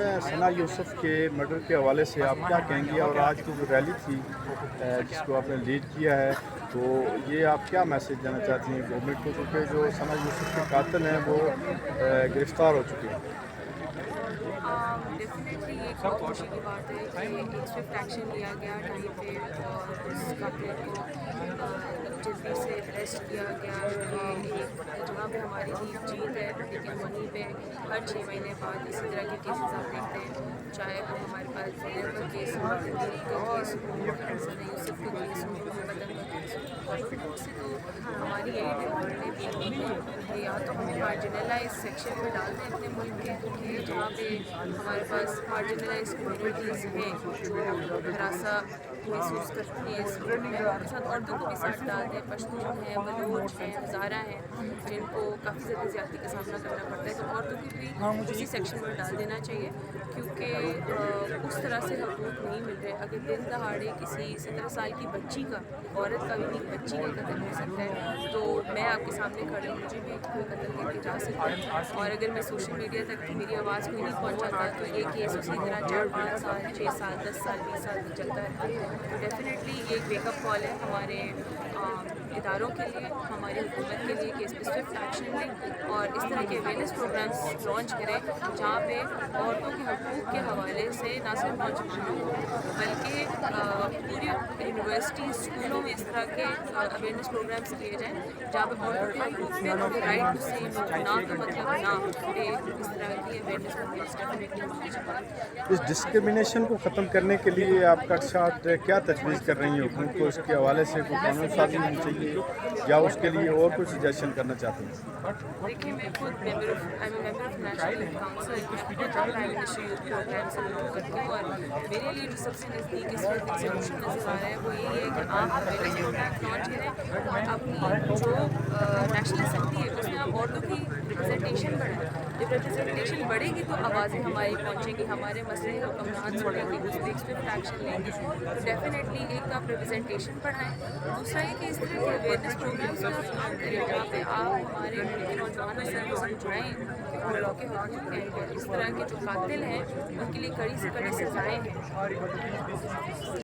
ثنا یوسف کے مرڈر کے حوالے سے آپ کیا کہیں گی، اور آج کی جو ریلی تھی جس کو آپ نے لیڈ کیا ہے، تو یہ آپ کیا میسج دینا چاہتی ہیں گورنمنٹ کو، کیونکہ جو ثنا یوسف کے قاتل ہیں وہ گرفتار ہو چکے ہیں؟ ڈیفینیٹلی یہ ایک بہت خوشی کی بات ہے کہ ایک سوئفٹ ایکشن لیا گیا ٹائم پہ اور اس قاتل کو جلدی سے اریسٹ کیا گیا. یہ ایک جہاں پہ ہماری جیت ہے، لیکن وہیں پہ ہر 6 مہینے بعد اسی طرح کے کیسز آپ دیکھتے ہیں، چاہے وہ ہمارے پاس زینب کا کیس ہو، دلیپ کا کیس ہو، ثنا یوسف کا کیس ہو، محمد کا کیس ہو. گورنمنٹ سے تو ہماری یہی ڈیمانڈ ہے کہ یا تو ہمیں مارجنلائز سیکشن میں ڈال دیں اپنے ملک کے، کہ جہاں پہ ہمارے پاس مارجنلائز کمیونٹیز ہیں جو ہراساں محسوس کرتی ہیں اس ملک میں، ان کے ساتھ عورتوں کو بھی ساتھ ڈال دیں. پشتون ہیں، بلوچ ہیں، ہزارہ ہیں جن کو کافی زیادہ زیادتی کا سامنا کرنا پڑتا ہے، تو عورتوں کی بھی اسی سیکشن میں ڈال دینا چاہیے، کیونکہ اس طرح سے حقوق نہیں مل رہے. اگر دن دہاڑے کسی 17 سال کی بچی کا، عورت کا بھی نہیں، بچی کا قتل ہو سکتا ہے، تو میں آپ کے سامنے کھڑی ہوں، مجھے بھی کوئی قتل کر کے جا سکتا ہے. اور اگر میں سوشل میڈیا تک میری آواز کوئی نہیں پہنچاتا تو یہ کیس اسی طرح 4-5 سال، 6 سال، 10 سال، 20 سال تک چلتا رہتا ہے. تو ڈیفینیٹلی یہ ایک ویک اپ کال ہے ہمارے اداروں کے لیے، ہماری حکومت کے لیے، کہ اس پہ سوئفٹ ایکشن لیں اور اس طرح کے اویئرنیس پروگرامس لانچ کریں جہاں پہ عورتوں کے حقوق کے حوالے سے نہ صرف نوجوانوں کو بلکہ پوری یونیورسٹی، اسکولوں میں اس طرح کے اویئرنیس پروگرامس کیے جائیں جہاں پہ عورتوں کے حقوق پہ، رائٹ ٹو سی نو، نہ کا مطلب نہ، پہ اس طرح کی اویئرنیس پروگرامس ڈیفینیٹلی ہونی چاہیے. اس ڈسکرمنیشن کو ختم کرنے کے لیے آپ کا ساتھ کیا تجویز کر رہی ہیں حکومت کو؟ اس کے حوالے سے کوئی قانون سازی ہونی چاہیے یا اس کے لیے اور کوئی سجیشن کرنا چاہتے ہیں؟ دیکھیے، میں خود member of national council prime minister youth programme سے بلانگ کرتی ہوں، اور میرے لیے جو سب سے نزدیک اس وقت ایک سلوشن نظر آ رہا ہے وہ یہی ہے کہ آپ اویئرنیس پروگرام لانچ کریں اور اپنی جو نیشنل اسمبلی ہے اس میں آپ عورتوں کی ریپرزنٹیشن بڑھائیں. جب ریپرزنٹیشن بڑھے گی تو آوازیں ہماری پہنچیں گی، ہمارے مسئلے حکمران سنیں گے، اس پہ ایک سوئفٹ ایکشن لیں گے. تو ڈیفینیٹلی ایک تو آپ ریپرزنٹیشن بڑھائیں، دوسرا یہ کہ اس طرح کے اویئرنیس پروگرامس میں آپ کام کریں جہاں پہ آپ ہمارے ملک کے نوجوانوں سے یہ سمجھائیں کہ وہ لاء کے حقوق ہیں، کہ اس طرح کے جو قاتل ہیں ان کے لیے کڑی سے کڑی سزائیں ہیں.